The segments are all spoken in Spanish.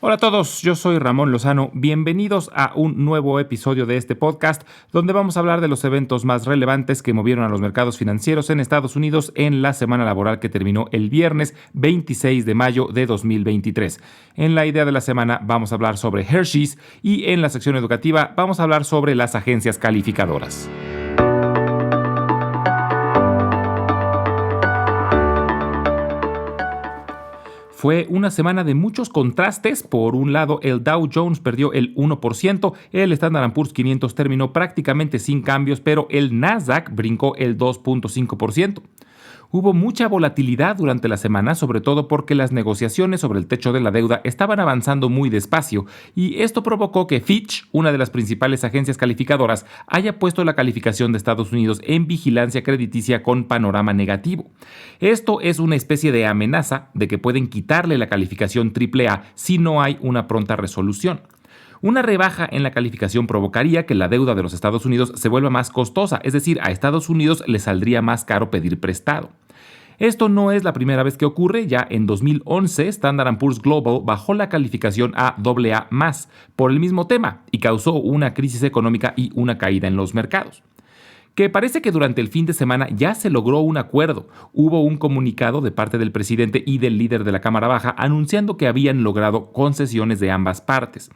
Hola a todos, yo soy Ramón Lozano. Bienvenidos a un nuevo episodio de este podcast donde vamos a hablar de los eventos más relevantes que movieron a los mercados financieros en Estados Unidos en la semana laboral que terminó el viernes 26 de mayo de 2023. En la idea de la semana vamos a hablar sobre Hershey's y en la sección educativa vamos a hablar sobre las agencias calificadoras. Fue una semana de muchos contrastes. Por un lado, el Dow Jones perdió el 1%, el Standard & Poor's 500 terminó prácticamente sin cambios, pero el Nasdaq brincó el 2.5%. Hubo mucha volatilidad durante la semana, sobre todo porque las negociaciones sobre el techo de la deuda estaban avanzando muy despacio, y esto provocó que Fitch, una de las principales agencias calificadoras, haya puesto la calificación de Estados Unidos en vigilancia crediticia con panorama negativo. Esto es una especie de amenaza de que pueden quitarle la calificación AAA si no hay una pronta resolución. Una rebaja en la calificación provocaría que la deuda de los Estados Unidos se vuelva más costosa, es decir, a Estados Unidos le saldría más caro pedir prestado. Esto no es la primera vez que ocurre. Ya en 2011, Standard & Poor's Global bajó la calificación a AA+, por el mismo tema, y causó una crisis económica y una caída en los mercados. Que parece que durante el fin de semana ya se logró un acuerdo. Hubo un comunicado de parte del presidente y del líder de la Cámara Baja anunciando que habían logrado concesiones de ambas partes.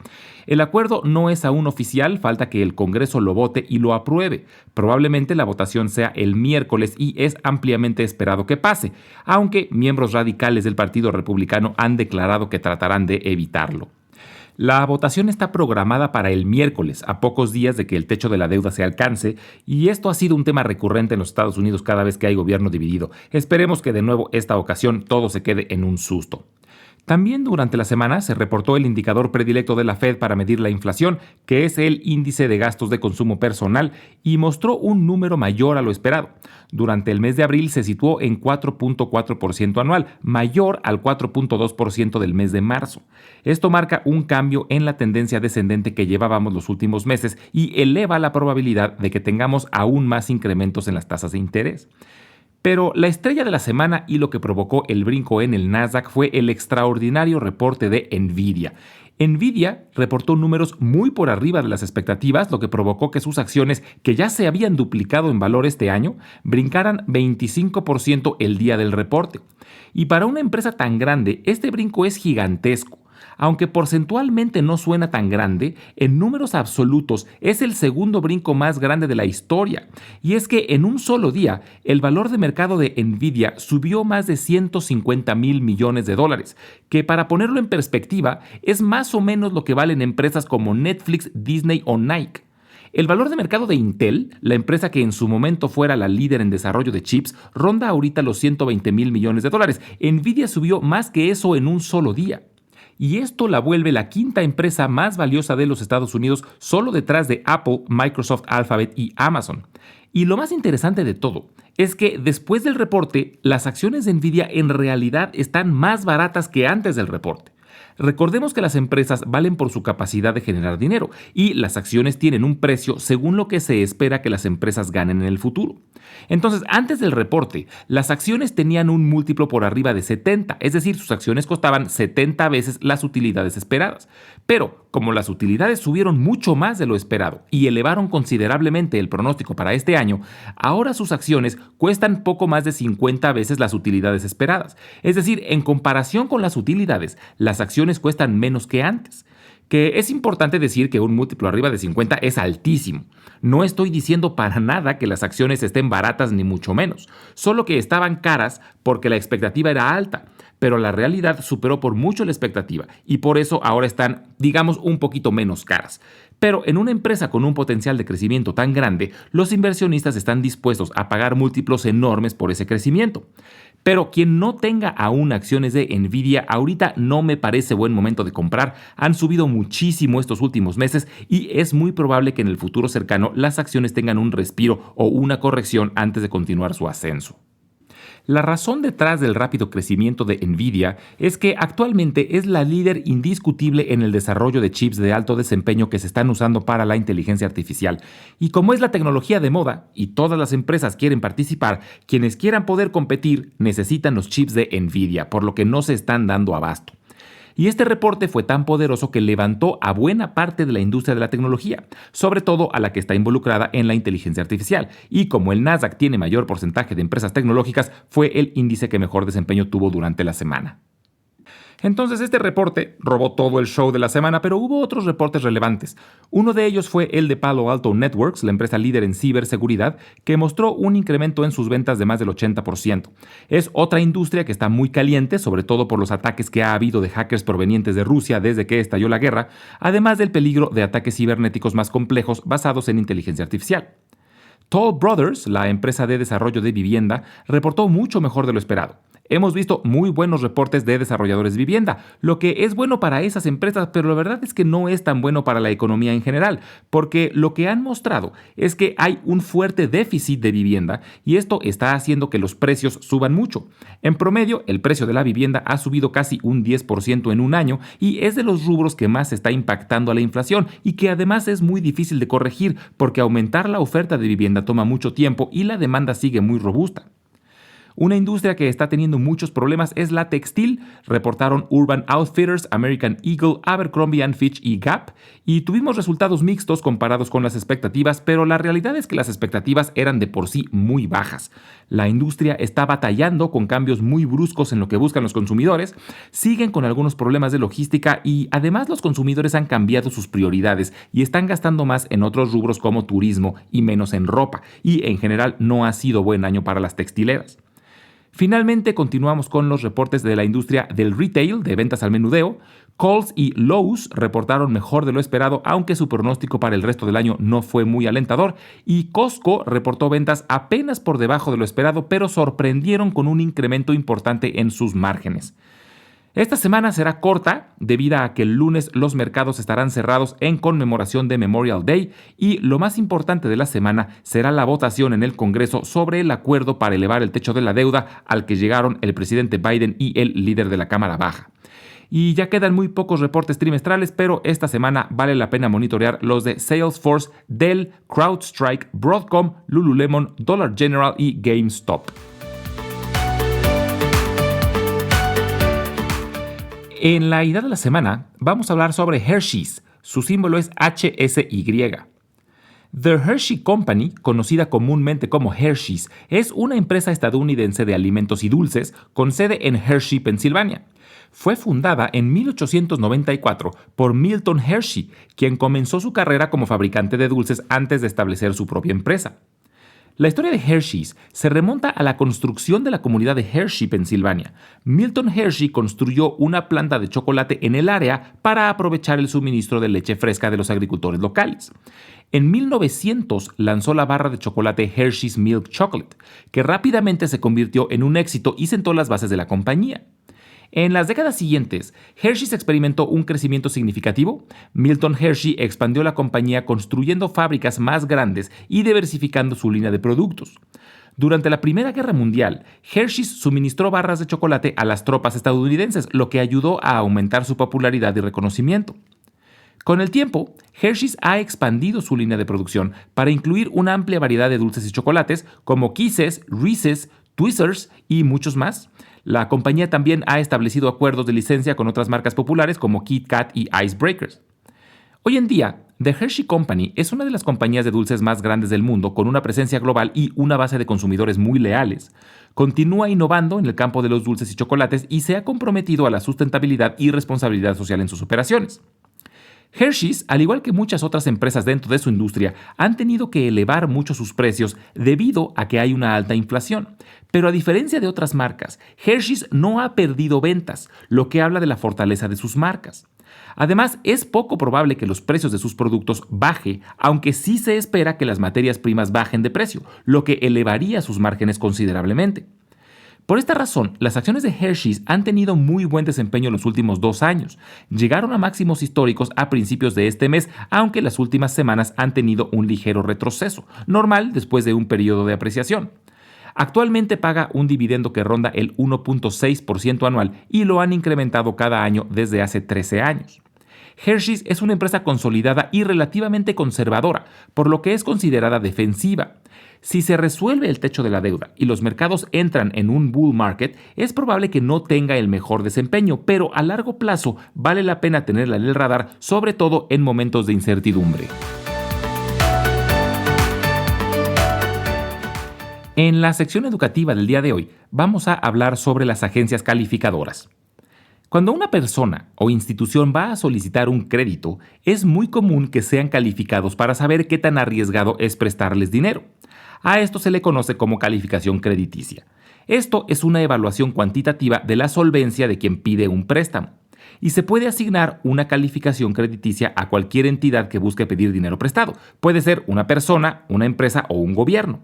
El acuerdo no es aún oficial, falta que el Congreso lo vote y lo apruebe. Probablemente la votación sea el miércoles y es ampliamente esperado que pase, aunque miembros radicales del Partido Republicano han declarado que tratarán de evitarlo. La votación está programada para el miércoles, a pocos días de que el techo de la deuda se alcance, y esto ha sido un tema recurrente en los Estados Unidos cada vez que hay gobierno dividido. Esperemos que de nuevo esta ocasión todo se quede en un susto. También durante la semana se reportó el indicador predilecto de la Fed para medir la inflación, que es el índice de gastos de consumo personal, y mostró un número mayor a lo esperado. Durante el mes de abril se situó en 4.4% anual, mayor al 4.2% del mes de marzo. Esto marca un cambio en la tendencia descendente que llevábamos los últimos meses y eleva la probabilidad de que tengamos aún más incrementos en las tasas de interés. Pero la estrella de la semana y lo que provocó el brinco en el Nasdaq fue el extraordinario reporte de Nvidia. Nvidia reportó números muy por arriba de las expectativas, lo que provocó que sus acciones, que ya se habían duplicado en valor este año, brincaran 25% el día del reporte. Y para una empresa tan grande, este brinco es gigantesco. Aunque porcentualmente no suena tan grande, en números absolutos es el segundo brinco más grande de la historia. Y es que en un solo día, el valor de mercado de Nvidia subió más de $150,000 millones, que para ponerlo en perspectiva, es más o menos lo que valen empresas como Netflix, Disney o Nike. El valor de mercado de Intel, la empresa que en su momento fuera la líder en desarrollo de chips, ronda ahorita los $120,000 millones. Nvidia subió más que eso en un solo día. Y esto la vuelve la quinta empresa más valiosa de los Estados Unidos, solo detrás de Apple, Microsoft, Alphabet y Amazon. Y lo más interesante de todo es que después del reporte, las acciones de Nvidia en realidad están más baratas que antes del reporte. Recordemos que las empresas valen por su capacidad de generar dinero y las acciones tienen un precio según lo que se espera que las empresas ganen en el futuro. Entonces, antes del reporte, las acciones tenían un múltiplo por arriba de 70, es decir, sus acciones costaban 70 veces las utilidades esperadas. Pero, como las utilidades subieron mucho más de lo esperado y elevaron considerablemente el pronóstico para este año, ahora sus acciones cuestan poco más de 50 veces las utilidades esperadas. Es decir, en comparación con las utilidades, las acciones cuestan menos que antes. Que es importante decir que un múltiplo arriba de 50 es altísimo. No estoy diciendo para nada que las acciones estén baratas ni mucho menos, solo que estaban caras porque la expectativa era alta, pero la realidad superó por mucho la expectativa y por eso ahora están, digamos, un poquito menos caras. Pero en una empresa con un potencial de crecimiento tan grande, los inversionistas están dispuestos a pagar múltiplos enormes por ese crecimiento. Pero quien no tenga aún acciones de Nvidia, ahorita no me parece buen momento de comprar. Han subido muchísimo estos últimos meses y es muy probable que en el futuro cercano las acciones tengan un respiro o una corrección antes de continuar su ascenso. La razón detrás del rápido crecimiento de Nvidia es que actualmente es la líder indiscutible en el desarrollo de chips de alto desempeño que se están usando para la inteligencia artificial. Y como es la tecnología de moda y todas las empresas quieren participar, quienes quieran poder competir necesitan los chips de Nvidia, por lo que no se están dando abasto. Y este reporte fue tan poderoso que levantó a buena parte de la industria de la tecnología, sobre todo a la que está involucrada en la inteligencia artificial. Y como el Nasdaq tiene mayor porcentaje de empresas tecnológicas, fue el índice que mejor desempeño tuvo durante la semana. Entonces este reporte robó todo el show de la semana, pero hubo otros reportes relevantes. Uno de ellos fue el de Palo Alto Networks, la empresa líder en ciberseguridad, que mostró un incremento en sus ventas de más del 80%. Es otra industria que está muy caliente, sobre todo por los ataques que ha habido de hackers provenientes de Rusia desde que estalló la guerra, además del peligro de ataques cibernéticos más complejos basados en inteligencia artificial. Toll Brothers, la empresa de desarrollo de vivienda, reportó mucho mejor de lo esperado. Hemos visto muy buenos reportes de desarrolladores de vivienda, lo que es bueno para esas empresas, pero la verdad es que no es tan bueno para la economía en general, porque lo que han mostrado es que hay un fuerte déficit de vivienda y esto está haciendo que los precios suban mucho. En promedio, el precio de la vivienda ha subido casi un 10% en un año y es de los rubros que más está impactando a la inflación y que además es muy difícil de corregir porque aumentar la oferta de vivienda toma mucho tiempo y la demanda sigue muy robusta. Una industria que está teniendo muchos problemas es la textil, reportaron Urban Outfitters, American Eagle, Abercrombie & Fitch y Gap, y tuvimos resultados mixtos comparados con las expectativas, pero la realidad es que las expectativas eran de por sí muy bajas. La industria está batallando con cambios muy bruscos en lo que buscan los consumidores, siguen con algunos problemas de logística y además los consumidores han cambiado sus prioridades y están gastando más en otros rubros como turismo y menos en ropa, y en general no ha sido buen año para las textileras. Finalmente, continuamos con los reportes de la industria del retail, de ventas al menudeo. Kohl's y Lowe's reportaron mejor de lo esperado, aunque su pronóstico para el resto del año no fue muy alentador. Y Costco reportó ventas apenas por debajo de lo esperado, pero sorprendieron con un incremento importante en sus márgenes. Esta semana será corta debido a que el lunes los mercados estarán cerrados en conmemoración de Memorial Day y lo más importante de la semana será la votación en el Congreso sobre el acuerdo para elevar el techo de la deuda al que llegaron el presidente Biden y el líder de la Cámara Baja. Y ya quedan muy pocos reportes trimestrales, pero esta semana vale la pena monitorear los de Salesforce, Dell, CrowdStrike, Broadcom, Lululemon, Dollar General y GameStop. En la idea de la semana vamos a hablar sobre Hershey's. Su símbolo es HSY. The Hershey Company, conocida comúnmente como Hershey's, es una empresa estadounidense de alimentos y dulces con sede en Hershey, Pensilvania. Fue fundada en 1894 por Milton Hershey, quien comenzó su carrera como fabricante de dulces antes de establecer su propia empresa. La historia de Hershey's se remonta a la construcción de la comunidad de Hershey, Pensilvania. Milton Hershey construyó una planta de chocolate en el área para aprovechar el suministro de leche fresca de los agricultores locales. En 1900 lanzó la barra de chocolate Hershey's Milk Chocolate, que rápidamente se convirtió en un éxito y sentó las bases de la compañía. En las décadas siguientes, Hershey's experimentó un crecimiento significativo. Milton Hershey expandió la compañía construyendo fábricas más grandes y diversificando su línea de productos. Durante la Primera Guerra Mundial, Hershey's suministró barras de chocolate a las tropas estadounidenses, lo que ayudó a aumentar su popularidad y reconocimiento. Con el tiempo, Hershey's ha expandido su línea de producción para incluir una amplia variedad de dulces y chocolates como Kisses, Reese's, Twizzlers y muchos más. La compañía también ha establecido acuerdos de licencia con otras marcas populares como Kit Kat y Icebreakers. Hoy en día, The Hershey Company es una de las compañías de dulces más grandes del mundo con una presencia global y una base de consumidores muy leales. Continúa innovando en el campo de los dulces y chocolates y se ha comprometido a la sustentabilidad y responsabilidad social en sus operaciones. Hershey's, al igual que muchas otras empresas dentro de su industria, han tenido que elevar mucho sus precios debido a que hay una alta inflación. Pero a diferencia de otras marcas, Hershey's no ha perdido ventas, lo que habla de la fortaleza de sus marcas. Además, es poco probable que los precios de sus productos baje, aunque sí se espera que las materias primas bajen de precio, lo que elevaría sus márgenes considerablemente. Por esta razón, las acciones de Hershey's han tenido muy buen desempeño en los últimos 2 años. Llegaron a máximos históricos a principios de este mes, aunque las últimas semanas han tenido un ligero retroceso, normal después de un periodo de apreciación. Actualmente paga un dividendo que ronda el 1.6% anual y lo han incrementado cada año desde hace 13 años. Hershey's es una empresa consolidada y relativamente conservadora, por lo que es considerada defensiva. Si se resuelve el techo de la deuda y los mercados entran en un bull market, es probable que no tenga el mejor desempeño, pero a largo plazo vale la pena tenerla en el radar, sobre todo en momentos de incertidumbre. En la sección educativa del día de hoy vamos a hablar sobre las agencias calificadoras. Cuando una persona o institución va a solicitar un crédito, es muy común que sean calificados para saber qué tan arriesgado es prestarles dinero. A esto se le conoce como calificación crediticia. Esto es una evaluación cuantitativa de la solvencia de quien pide un préstamo, y se puede asignar una calificación crediticia a cualquier entidad que busque pedir dinero prestado. Puede ser una persona, una empresa o un gobierno.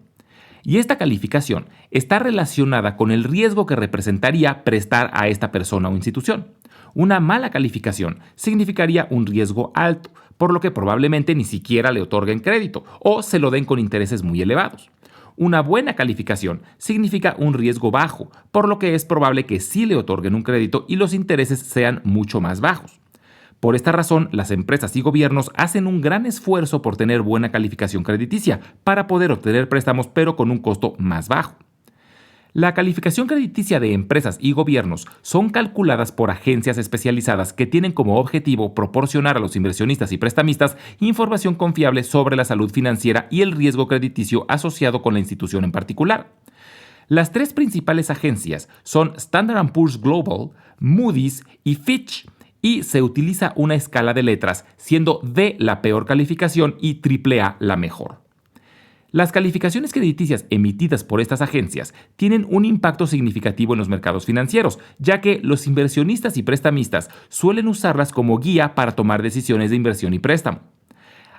Y esta calificación está relacionada con el riesgo que representaría prestar a esta persona o institución. Una mala calificación significaría un riesgo alto, por lo que probablemente ni siquiera le otorguen crédito o se lo den con intereses muy elevados. Una buena calificación significa un riesgo bajo, por lo que es probable que sí le otorguen un crédito y los intereses sean mucho más bajos. Por esta razón, las empresas y gobiernos hacen un gran esfuerzo por tener buena calificación crediticia para poder obtener préstamos, pero con un costo más bajo. La calificación crediticia de empresas y gobiernos son calculadas por agencias especializadas que tienen como objetivo proporcionar a los inversionistas y prestamistas información confiable sobre la salud financiera y el riesgo crediticio asociado con la institución en particular. Las tres principales agencias son Standard & Poor's Global, Moody's y Fitch, y se utiliza una escala de letras, siendo D la peor calificación y AAA la mejor. Las calificaciones crediticias emitidas por estas agencias tienen un impacto significativo en los mercados financieros, ya que los inversionistas y prestamistas suelen usarlas como guía para tomar decisiones de inversión y préstamo.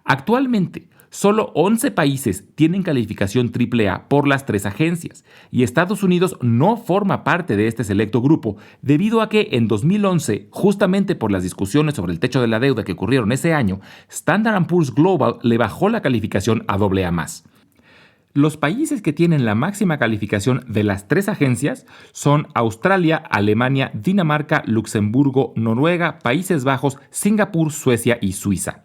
Actualmente, solo 11 países tienen calificación AAA por las tres agencias, y Estados Unidos no forma parte de este selecto grupo debido a que en 2011, justamente por las discusiones sobre el techo de la deuda que ocurrieron ese año, Standard & Poor's Global le bajó la calificación a AA+. Los países que tienen la máxima calificación de las tres agencias son Australia, Alemania, Dinamarca, Luxemburgo, Noruega, Países Bajos, Singapur, Suecia y Suiza.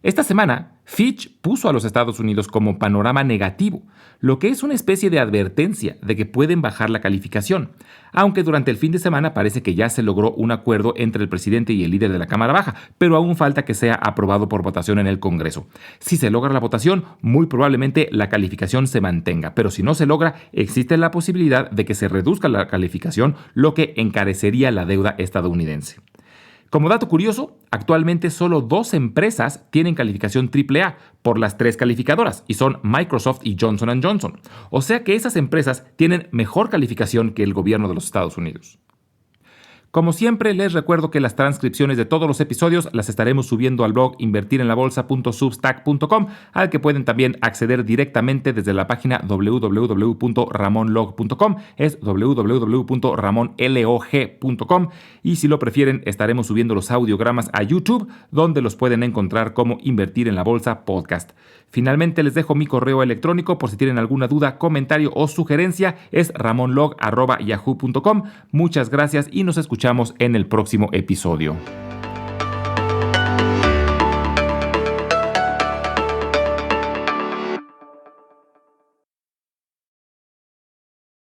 Esta semana, Fitch puso a los Estados Unidos como panorama negativo, lo que es una especie de advertencia de que pueden bajar la calificación, aunque durante el fin de semana parece que ya se logró un acuerdo entre el presidente y el líder de la Cámara Baja, pero aún falta que sea aprobado por votación en el Congreso. Si se logra la votación, muy probablemente la calificación se mantenga, pero si no se logra, existe la posibilidad de que se reduzca la calificación, lo que encarecería la deuda estadounidense. Como dato curioso, actualmente solo 2 empresas tienen calificación AAA por las 3 calificadoras y son Microsoft y Johnson & Johnson. O sea que esas empresas tienen mejor calificación que el gobierno de los Estados Unidos. Como siempre, les recuerdo que las transcripciones de todos los episodios las estaremos subiendo al blog invertirenlabolsa.substack.com, al que pueden también acceder directamente desde la página www.ramonlog.com, es www.ramonlog.com, y si lo prefieren estaremos subiendo los audiogramas a YouTube, donde los pueden encontrar como Invertir en la Bolsa Podcast. Finalmente les dejo mi correo electrónico por si tienen alguna duda, comentario o sugerencia, es ramonlog@yahoo.com. Muchas gracias y nos escuchamos en el próximo episodio.